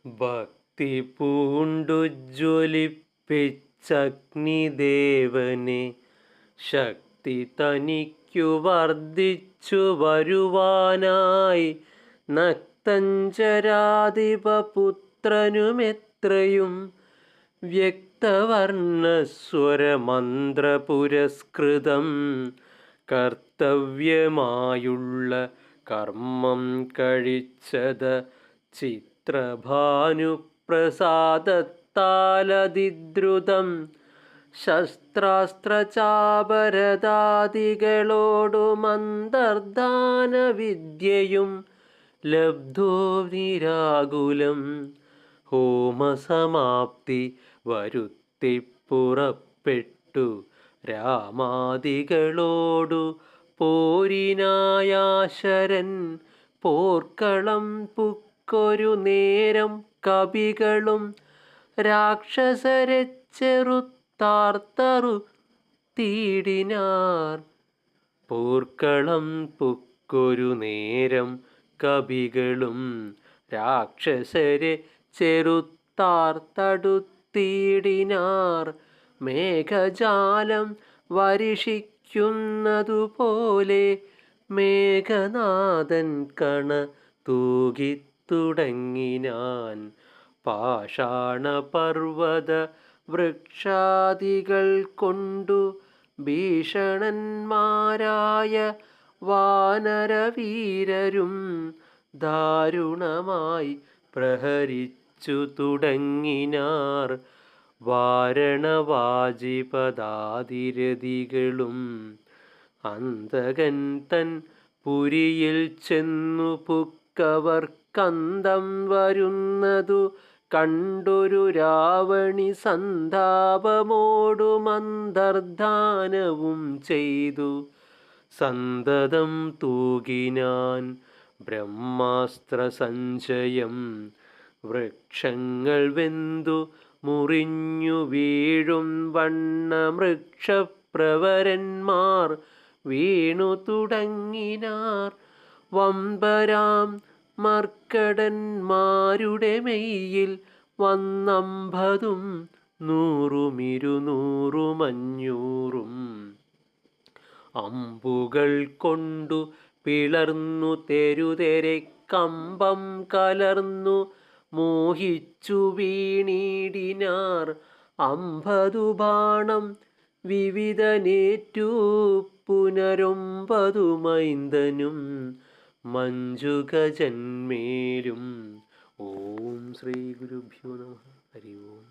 ഭക്തി പൂണ്ടുജ്വലിപ്പിച്ചഗ്നിദേവനെ ശക്തി തനിക്കു വർദ്ധിച്ചു വരുവാനായി നക്തഞ്ചരാധിപപുത്രനുമെത്രയും വ്യക്തവർണ്ണസ്വരമന്ത്രപുരസ്കൃതം കർത്തവ്യമായുള്ള കർമ്മം കഴിച്ചത് ചിത്രഭാനുപ്രസാദത്താലതിദ്രുതം ശസ്ത്രാസ്ത്രചാപരദാദികളോടുമന്തർധാനവിദ്യയും ലബ്ധോ നിരാകുലം ഹോമസമാപ്തി വരുത്തിപ്പുറപ്പെട്ടു രാമാദികളോടു പോരിനായാശരൻ പോർക്കളം പുക്കൊരു നേരം കപികളും രാക്ഷസരെ ചെറുത്താർത്തറുത്തീടിനാർ. പോർക്കളം പുക്കൊരു നേരം കപികളും രാക്ഷസരെ ചെറുത്താർത്തടുത്തിടിനാർ. മേഘജാലം വരിഷിക്കുന്നതുപോലെ മേഘനാഥൻ കണ തൂകിത്തുടങ്ങിനാൻ. പാഷാണപർവത വൃക്ഷാദികൾ കൊണ്ടു ഭീഷണന്മാരായ വാനരവീരരും ദാരുണമായി പ്രഹരിച്ചു തുടങ്ങിനാർ. വാരണവാജിപദാതിരഥികളും അന്തകൻ തൻ പുരിയിൽ ചെന്നു പുക്കവർക്കന്തം വരുന്നതു കണ്ടൊരു രാവണി സന്താപമോടുമന്തർധാനവും ചെയ്തു സന്തതം തൂകിനാൻ ബ്രഹ്മാസ്ത്രസഞ്ചയം. വൃക്ഷങ്ങൾ വെന്തു മുറിഞ്ഞു വീഴും വണ്ണമൃക്ഷപ്രവരന്മാർ വീണു തുടങ്ങിനാർ. വമ്പരാം മർക്കടന്മാരുടെ മെയ്യിൽ വന്നമ്പതും 100 200 500 അമ്പുകൾ കൊണ്ടു പിളർന്നു തെരുതെരെ കമ്പം കലർന്നു മോഹിച്ചു വീണിടിനാർ. 50 ബാണം വിവിധനേറ്റു പുനരൊമ്പതു മൈന്ദനും മഞ്ജുഗജന്മേലും. ഓം ശ്രീ ഗുരുഭ്യോ നമഃ. ഹരി ഓം.